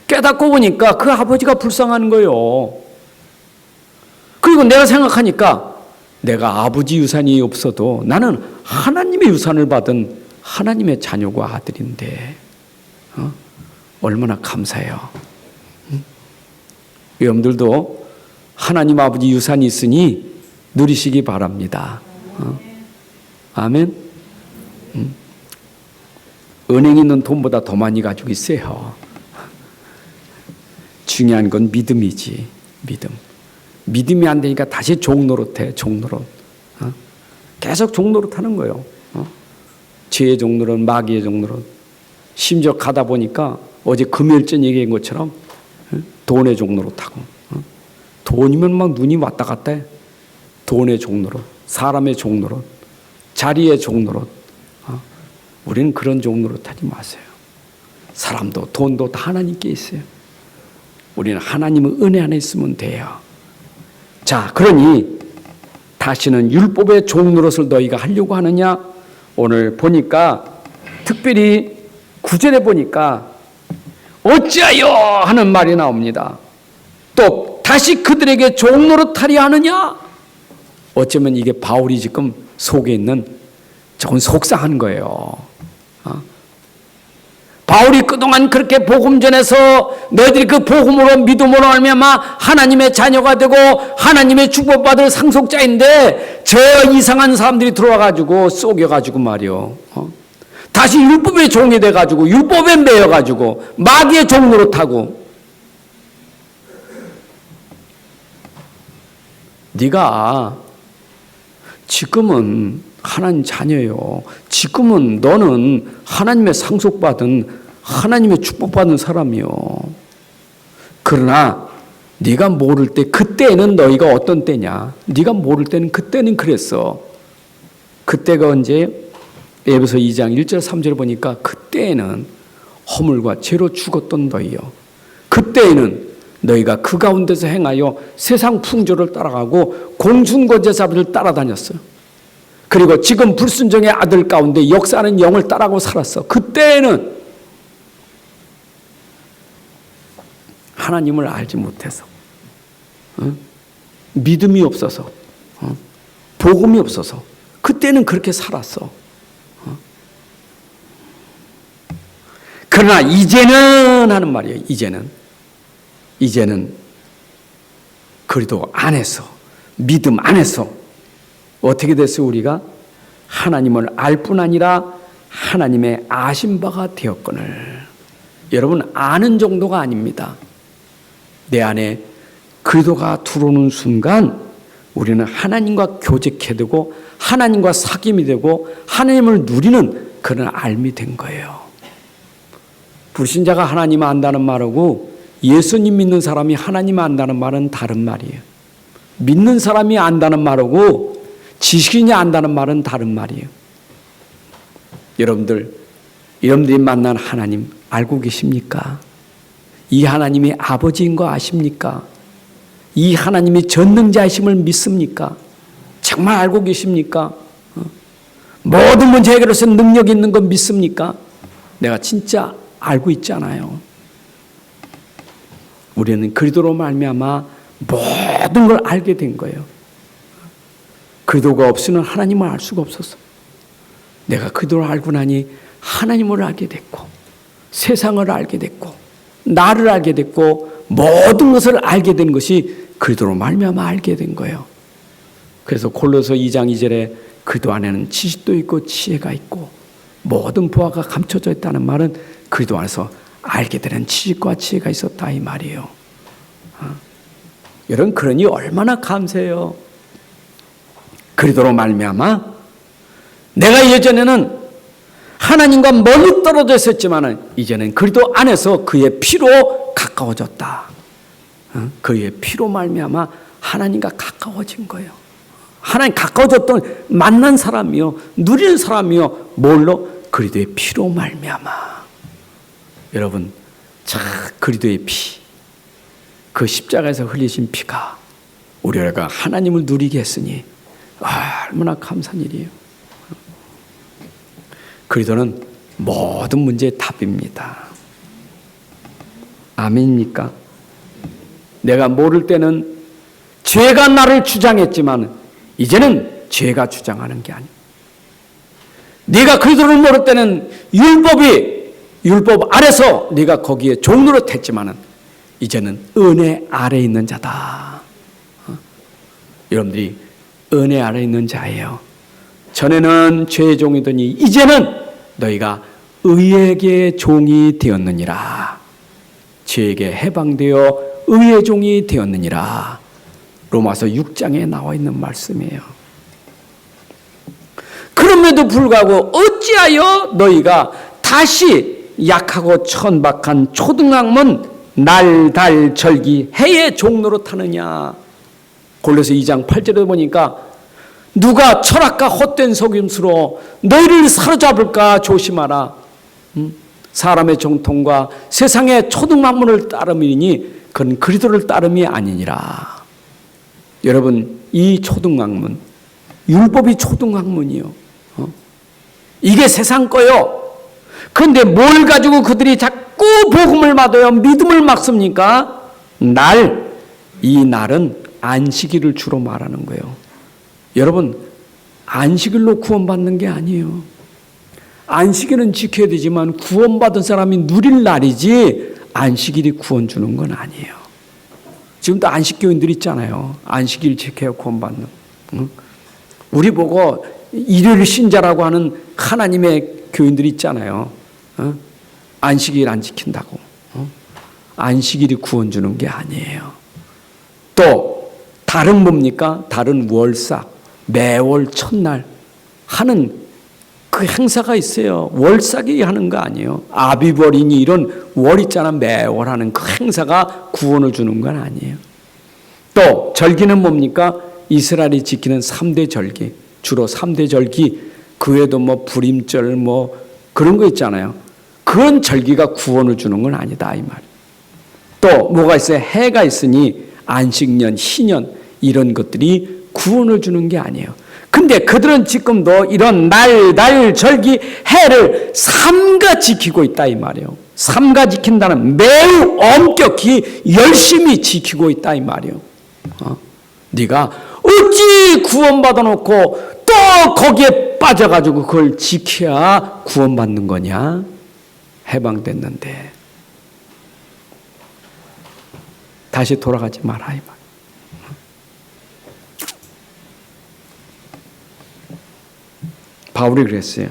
깨닫고 보니까 그 아버지가 불쌍한 거예요. 그리고 내가 생각하니까 내가 아버지 유산이 없어도 나는 하나님의 유산을 받은 하나님의 자녀고 아들인데 얼마나 감사해요. 여러분들도 하나님 아버지 유산이 있으니 누리시기 바랍니다. 아멘. 은행에 있는 돈보다 더 많이 가지고 있어요. 중요한 건 믿음이지. 믿음이 안 되니까 다시 종노릇해. 종노릇. 계속 종노릇 하는 거예요. 죄의 종노릇, 마귀의 종노릇. 심지어 가다 보니까 어제 금요일전 얘기한 것처럼 돈의 종노릇하고 돈이면 막 눈이 왔다 갔다 해. 돈의 종노릇, 사람의 종노릇, 자리의 종노릇. 우리는 그런 종노릇 하지 마세요. 사람도 돈도 다 하나님께 있어요. 우리는 하나님의 은혜 안에 있으면 돼요. 자, 그러니 다시는 율법의 종노릇을 너희가 하려고 하느냐? 오늘 보니까 특별히 9절에 보니까 어찌하여 하는 말이 나옵니다. 또 다시 그들에게 종노릇하려 하느냐? 어쩌면 이게 바울이 지금 속에 있는 조금 속상한 거예요. 바울이 그동안 그렇게 복음 전해서 너희들이 그 복음으로 믿음으로 말미암아 하나님의 자녀가 되고 하나님의 축복받을 상속자인데 저 이상한 사람들이 들어와가지고 속여가지고 말이요. 다시 율법의 종이 돼가지고 율법에 매여가지고 마귀의 종로로 타고 네가 지금은 하나님 자녀예요. 지금은 너는 하나님의 상속받은 하나님의 축복받은 사람이요. 그러나 네가 모를 때 그때는 너희가 어떤 때냐? 네가 모를 때는 그때는 그랬어. 그때가 언제? 에베소 2장 1절 3절 보니까 그때에는 허물과 죄로 죽었던 너희요. 그때에는 너희가 그 가운데서 행하여 세상 풍조를 따라가고 공중거제사를 따라다녔어요. 그리고 지금 불순종의 아들 가운데 역사하는 영을 따라가고 살았어. 그때는 하나님을 알지 못해서, 믿음이 없어서, 복음이 없어서 그때는 그렇게 살았어. 그러나 이제는 하는 말이에요. 이제는 그리도 안에서, 믿음 안에서 어떻게 됐어요? 우리가 하나님을 알 뿐 아니라 하나님의 아신 바가 되었거늘. 여러분, 아는 정도가 아닙니다. 내 안에 그리도가 들어오는 순간 우리는 하나님과 교제케 되고 하나님과 사귐이 되고 하나님을 누리는 그런 알미 된 거예요. 불신자가 하나님 안다는 말하고 예수님 믿는 사람이 하나님 안다는 말은 다른 말이에요. 믿는 사람이 안다는 말하고 지식인이 안다는 말은 다른 말이에요. 여러분들이 만난 하나님 알고 계십니까? 이 하나님이 아버지인 거 아십니까? 이 하나님이 전능자이심을 믿습니까? 정말 알고 계십니까? 모든 문제 해결해서 능력 있는 거 믿습니까? 내가 진짜 알고 있잖아요. 우리는 그리스도로 말미암아 모든 걸 알게 된 거예요. 그리스도가 없으면 하나님을 알 수가 없었어. 내가 그리스도를 알고 나니 하나님을 알게 됐고 세상을 알게 됐고 나를 알게 됐고 모든 것을 알게 된 것이 그리스도로 말미암아 알게 된 거예요. 그래서 골로새 2장 2절에 그리스도 안에는 지식도 있고 지혜가 있고 모든 보화가 감춰져 있다는 말은 그리스도 안에서 알게 되는 지식과 지혜가 있었다 이 말이에요. 여러분, 그러니 얼마나 감사해요. 그리스도로 말미암아 내가 예전에는 하나님과 멀리 떨어져 있었지만 이제는 그리스도 안에서 그의 피로 가까워졌다. 그의 피로 말미암아 하나님과 가까워진 거예요. 하나님 가까워졌던 만난 사람이요, 누리는 사람이요, 뭘로? 그리스도의 피로 말미암아. 여러분, 자, 그리스도의 피, 그 십자가에서 흘리신 피가 우리가 하나님을 누리게 했으니 얼마나 감사한 일이에요. 그리스도는 모든 문제의 답입니다. 아멘입니까? 내가 모를 때는 죄가 나를 주장했지만 이제는 죄가 주장하는 게 아니에요. 네가 그리스도를 모를 때는 율법 아래서 네가 거기에 종로로 했지만 이제는 은혜 아래 있는 자다. 여러분들이 은혜 아래 있는 자예요. 전에는 죄의 종이더니 이제는 너희가 의에게 종이 되었느니라. 죄에게 해방되어 의의 종이 되었느니라. 로마서 6장에 나와 있는 말씀이에요. 그럼에도 불구하고 어찌하여 너희가 다시 약하고 천박한 초등학문 날, 달, 절기, 해의 종로로 타느냐. 골로새 2장 8절에 보니까 누가 철학과 헛된 속임수로 너희를 사로잡을까 조심하라. 사람의 정통과 세상의 초등학문을 따름이니 그건 그리스도를 따름이 아니니라. 여러분, 이 초등학문, 율법이 초등학문이요. 이게 세상 거요. 그런데 뭘 가지고 그들이 자꾸 복음을 받아요? 믿음을 막습니까? 이 날은 안식일을 주로 말하는 거예요. 여러분, 안식일로 구원받는 게 아니에요. 안식일은 지켜야 되지만 구원받은 사람이 누릴 날이지 안식일이 구원 주는 건 아니에요. 지금도 안식교인들 있잖아요. 안식일 지켜야 구원받는. 우리 보고 일요일 신자라고 하는 하나님의 교인들 있잖아요. 안식일 안 지킨다고. 안식일이 구원 주는 게 아니에요. 또 달은 뭡니까? 달은 월삭, 매월 첫날 하는 그 행사가 있어요. 월삭이 하는 거 아니에요. 아비벌이니 이런 월 있잖아. 매월 하는 그 행사가 구원을 주는 건 아니에요. 또 절기는 뭡니까? 이스라엘이 지키는 3대 절기. 주로 3대 절기, 그 외에도 뭐 불임절 뭐 그런 거 있잖아요. 그런 절기가 구원을 주는 건 아니다 이 말. 또 뭐가 있어요? 해가 있으니 안식년, 희년 이런 것들이 구원을 주는 게 아니에요. 근데 그들은 지금도 이런 날, 절기, 해를 삼가 지키고 있다 이 말이에요. 삼가 지킨다는 매우 엄격히 열심히 지키고 있다 이 말이에요. 네가 어찌 구원받아 놓고 또 거기에 빠져가지고 그걸 지켜야 구원받는 거냐? 해방됐는데 다시 돌아가지 마라 이 말. 바울이 그랬어요.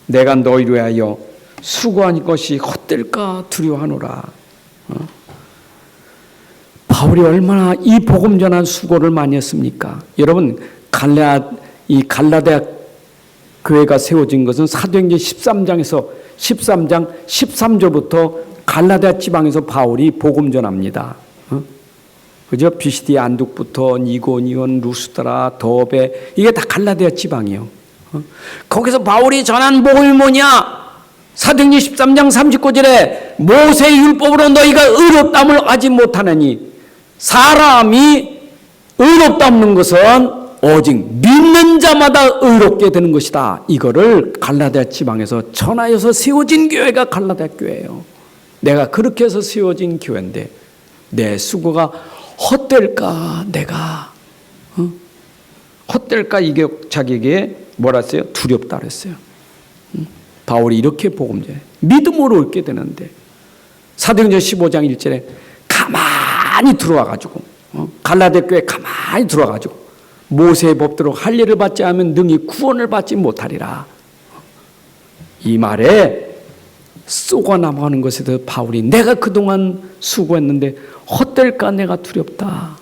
내가 너희를 위하여 수고한 것이 헛될까 두려워하노라. 바울이 얼마나 이 복음 전한 수고를 많이 했습니까? 여러분 갈라디아 교회가 세워진 것은 사도행전 13장 13절부터 갈라디아 지방에서 바울이 복음 전합니다. 그죠? 비시디 안둑부터 니고니온, 루스드라, 더베 이게 다 갈라디아 지방이에요. 거기서 바울이 전한 복음이 뭐냐? 사도행전 13장 39절에 모세의 율법으로 너희가 의롭다함을 하지 못하느니 사람이 의롭다 없는 것은 오직 믿는 자마다 의롭게 되는 것이다. 이거를 갈라디아 지방에서 전하여서 세워진 교회가 갈라디아 교회예요. 내가 그렇게 해서 세워진 교회인데 내 수고가 헛될까 내가 헛될까 이게 자기에게 뭐라 했어요? 두렵다 그랬어요. 바울이 이렇게 복음제 믿음으로 얻게 되는데 사도행전 15장 1절에 가만히 들어와가지고 갈라디아 교회에 가만히 들어와가지고 모세의 법대로 할례를 받지 않으면 능히 구원을 받지 못하리라. 이 말에 쏘가 남아가는 것에 대해서 바울이 내가 그동안 수고했는데 헛될까 내가 두렵다.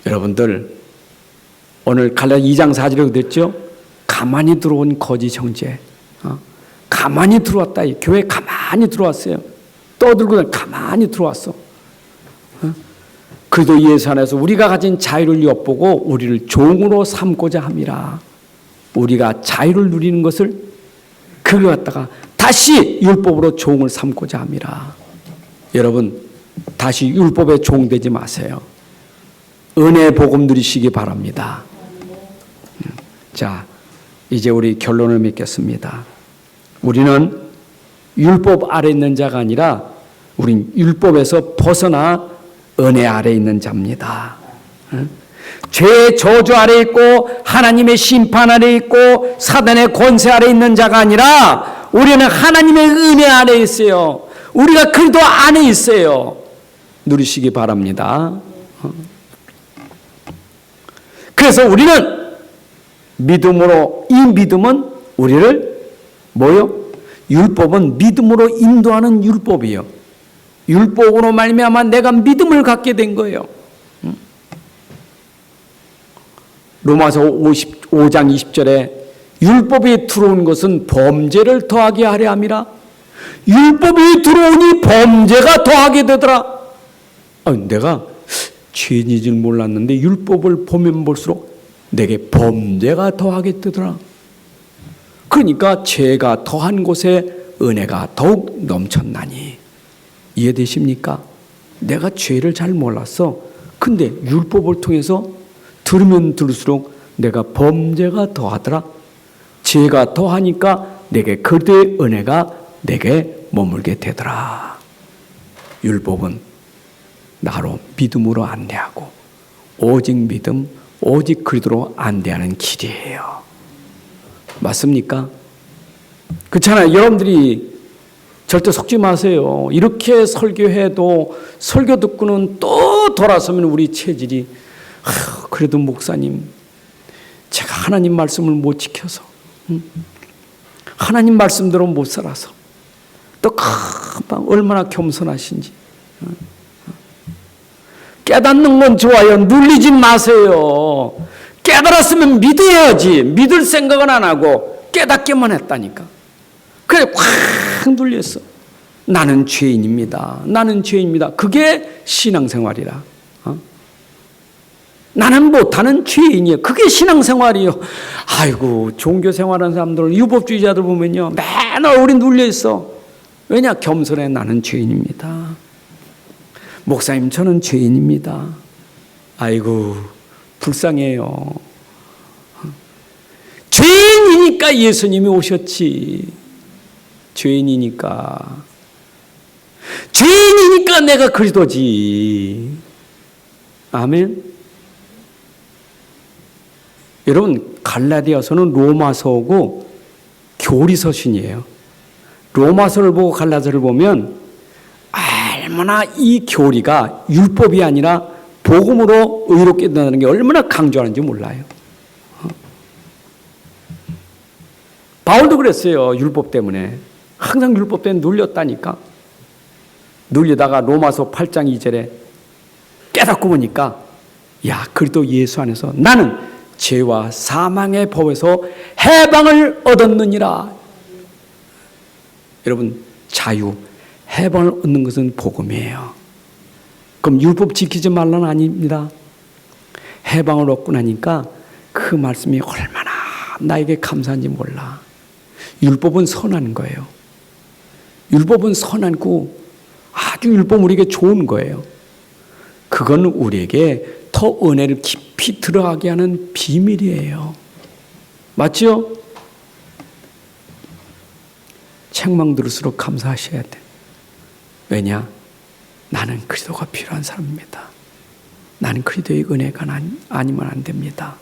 여러분들 오늘 갈라디아 2장 4절에 됐죠? 가만히 들어온 거짓 형제. 가만히 들어왔다. 교회 가만히 들어왔어요. 떠들고 가만히 들어왔어. 그래도 예수 안에서 우리가 가진 자유를 엿보고 우리를 종으로 삼고자 함이라. 우리가 자유를 누리는 것을 그걸 갖다가 다시 율법으로 종을 삼고자 함이라. 여러분 다시 율법의 종 되지 마세요. 은혜의 복음 누리시기 바랍니다. 자, 이제 우리 결론을 맺겠습니다. 우리는 율법 아래 있는 자가 아니라 우린 율법에서 벗어나 은혜 아래 있는 자입니다. 죄의 저주 아래 있고 하나님의 심판 아래 있고 사단의 권세 아래 있는 자가 아니라 우리는 하나님의 은혜 아래 있어요. 우리가 그리스도 안에 있어요. 누리시기 바랍니다. 그래서 우리는 믿음으로, 이 믿음은 우리를 뭐요? 율법은 믿음으로 인도하는 율법이에요. 율법으로 말미암아 내가 믿음을 갖게 된 거예요. 로마서 5장 20절에 율법이 들어온 것은 범죄를 더하게 하려 함이라. 율법이 들어오니 범죄가 더하게 되더라. 내가 죄인인 줄 몰랐는데 율법을 보면 볼수록 내게 범죄가 더하게 되더라. 그러니까 죄가 더한 곳에 은혜가 더욱 넘쳤나니. 이해되십니까? 내가 죄를 잘 몰랐어. 근데 율법을 통해서 들으면 들을수록 내가 범죄가 더하더라. 죄가 더하니까 내게 그리스도의 은혜가 내게 머물게 되더라. 율법은 나로 믿음으로 안대하고 오직 믿음, 오직 그리스도로 안대하는 길이에요. 맞습니까? 그렇잖아요. 여러분들이 절대 속지 마세요. 이렇게 설교해도 설교 듣고는 또 돌아서면 우리 체질이 그래도 목사님 제가 하나님 말씀을 못 지켜서 하나님 말씀대로 못 살아서 또 금방 얼마나 겸손하신지. 깨닫는 건 좋아요. 눌리지 마세요. 깨달았으면 믿어야지. 믿을 생각은 안 하고 깨닫기만 했다니까. 그래 확 눌렸어. 나는 죄인입니다. 나는 죄인입니다. 그게 신앙생활이라. 나는 못하는 죄인이에요. 그게 신앙생활이에요. 아이고 종교생활하는 사람들 유법주의자들 보면요 맨날 우리 눌려있어. 왜냐? 겸손해. 나는 죄인입니다. 목사님, 저는 죄인입니다. 아이고, 불쌍해요. 죄인이니까 예수님이 오셨지. 죄인이니까 내가 그리스도지. 아멘. 여러분, 갈라디아서는 로마서고 교리서신이에요. 로마서를 보고 갈라디아서를 보면 얼마나 이 교리가 율법이 아니라 복음으로 의롭게 된다는 게 얼마나 강조하는지 몰라요. 바울도 그랬어요. 율법 때문에. 항상 율법 때문에 눌렸다니까. 눌리다가 로마서 8장 2절에 깨닫고 보니까, 야, 그리스도 예수 안에서 나는 죄와 사망의 법에서 해방을 얻었느니라. 여러분, 자유, 해방을 얻는 것은 복음이에요. 그럼 율법 지키지 말라는 아닙니다. 해방을 얻고 나니까 그 말씀이 얼마나 나에게 감사한지 몰라. 율법은 선한 거예요. 율법은 선하고 아주 율법은 우리에게 좋은 거예요. 그건 우리에게 더 은혜를 깊이 들어가게 하는 비밀이에요. 맞죠? 책망 들을수록 감사하셔야 돼. 왜냐? 나는 그리스도가 필요한 사람입니다. 나는 그리스도의 은혜가 아니면 안 됩니다.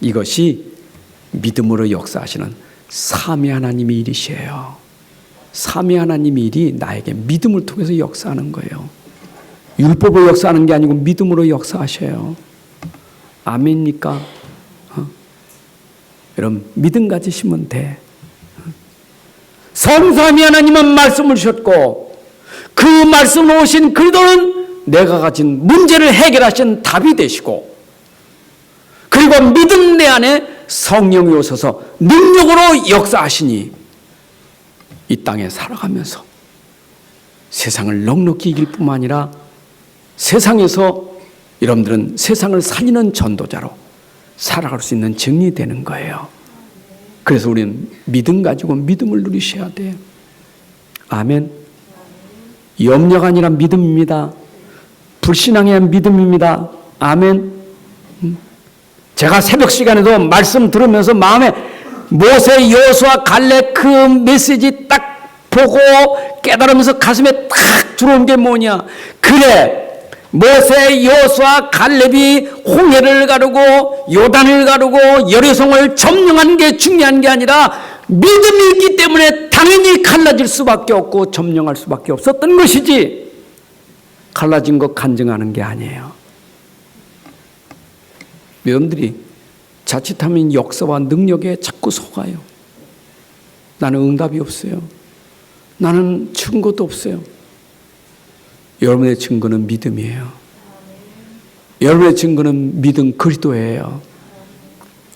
이것이 믿음으로 역사하시는 삼위 하나님의 일이시에요. 삼위 하나님의 일이 나에게 믿음을 통해서 역사하는 거예요. 율법으로 역사하는 게 아니고 믿음으로 역사하셔요. 아멘입니까? 여러분, 믿음 가지시면 돼. 성삼위 하나님은 말씀을 주셨고 그 말씀으로 오신 그리스도는 내가 가진 문제를 해결하신 답이 되시고, 그리고 믿음 내 안에 성령이 오셔서 능력으로 역사하시니 이 땅에 살아가면서 세상을 넉넉히 이길 뿐만 아니라 세상에서 여러분들은 세상을 살리는 전도자로 살아갈 수 있는 증인이 되는 거예요. 그래서 우리는 믿음 가지고 믿음을 누리셔야 돼요. 아멘. 염려가 아니라 믿음입니다. 불신앙이 아니라 믿음입니다. 아멘. 제가 새벽 시간에도 말씀 들으면서 마음에 모세, 여호수아, 갈렙 그 메시지 딱 보고 깨달으면서 가슴에 탁 들어온 게 뭐냐. 그래, 모세, 여호수아, 갈렙이 홍해를 가르고 요단을 가르고 여리송을 점령하는 게 중요한 게 아니라 믿음이 있기 때문에 당연히 갈라질 수밖에 없고 점령할 수밖에 없었던 것이지, 갈라진 것 간증하는 게 아니에요. 여러분들이 자칫하면 역사와 능력에 자꾸 속아요. 나는 응답이 없어요. 나는 증거도 없어요. 여러분의 증거는 믿음이에요. 여러분의 증거는 믿음 그리스도예요.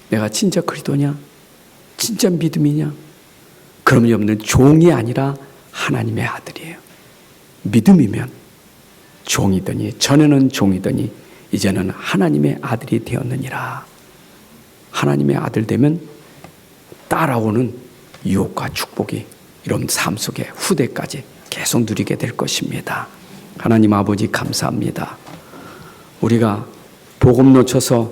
내가 진짜 그리스도냐? 진짜 믿음이냐? 그러면 여러분들 종이 아니라 하나님의 아들이에요. 믿음이면 종이더니, 전에는 종이더니 이제는 하나님의 아들이 되었느니라. 하나님의 아들 되면 따라오는 유혹과 축복이 이런 삶 속에 후대까지 계속 누리게 될 것입니다. 하나님 아버지 감사합니다. 우리가 복음 놓쳐서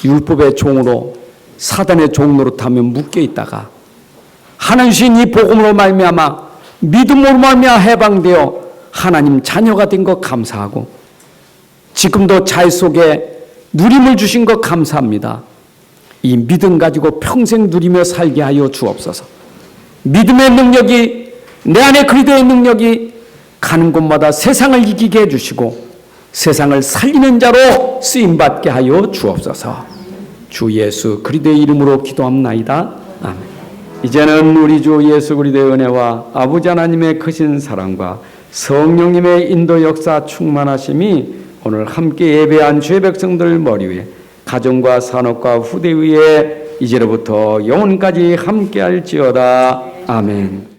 율법의 종으로, 사단의 종 노릇하며 묶여 있다가 하나님 주신 이 복음으로 말미암아 믿음으로 말미암아 해방되어 하나님 자녀가 된 것 감사하고, 지금도 자유 속에 누림을 주신 것 감사합니다. 이 믿음 가지고 평생 누리며 살게 하여 주옵소서. 믿음의 능력이, 내 안에 그리스도의 능력이 가는 곳마다 세상을 이기게 해주시고 세상을 살리는 자로 쓰임받게 하여 주옵소서. 주 예수 그리스도의 이름으로 기도합나이다. 아멘. 이제는 우리 주 예수 그리스도의 은혜와 아버지 하나님의 크신 사랑과 성령님의 인도 역사 충만하심이 오늘 함께 예배한 주의 백성들 머리 위에, 가정과 산업과 후대 위에 이제로부터 영원까지 함께할지어다. 아멘.